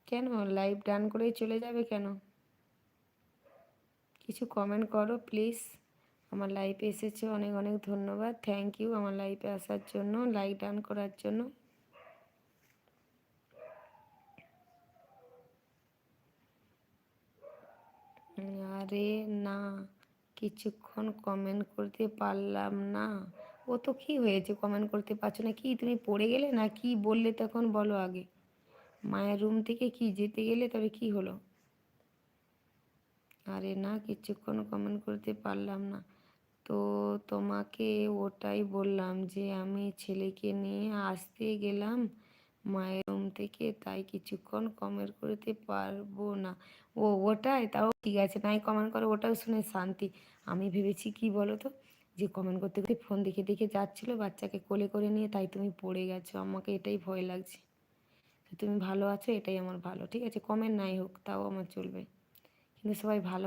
কেন লাইভ ডান করেই চলে যাবে কেন? কিছু কমেন্ট করো প্লিজ। আমার লাইভে এসেছো, অনেক অনেক ধন্যবাদ, থ্যাংক ইউ আমার লাইভে আসার জন্য, লাইক ডান করার জন্য। আরে না, কিছুক্ষণ কমেন্ট করতে পারলাম না। ও তো কি হয়েছে কমেন্ট করতে পারছো না? কি তুমি পড়ে গেলে না কি বললে তখন বলো আগে। মায়ের রুম থেকে কি যেতে গেলে তবে কি হলো? আরে না, কিছুক্ষণ কমেন্ট করতে পারলাম না তো তোমাকে ওটাই বললাম যে আমি ছেলেকে নিয়ে আসতে গেলাম মায়ের রুম থেকে, তাই কিছুক্ষণ কমেন্ট করতে পারবো না। ওটাই, তাও ঠিক আছে, নাই কমেন্ট করো, ওটাও শুনে শান্তি। আমি ভেবেছি কি বলো তো, যে কমেন্ট করতে করতে ফোন দেখে দেখে যাচ্ছিলো বাচ্চাকে কোলে করে নিয়ে, তাই তুমি পড়ে গেছো, আমাকে এটাই ভয় লাগছে। তুমি ভালো আছো এটাই আমার ভালো, ঠিক আছে, কমেন্ট নাই হোক তাও আমার চলবে, কিন্তু সবাই ভালো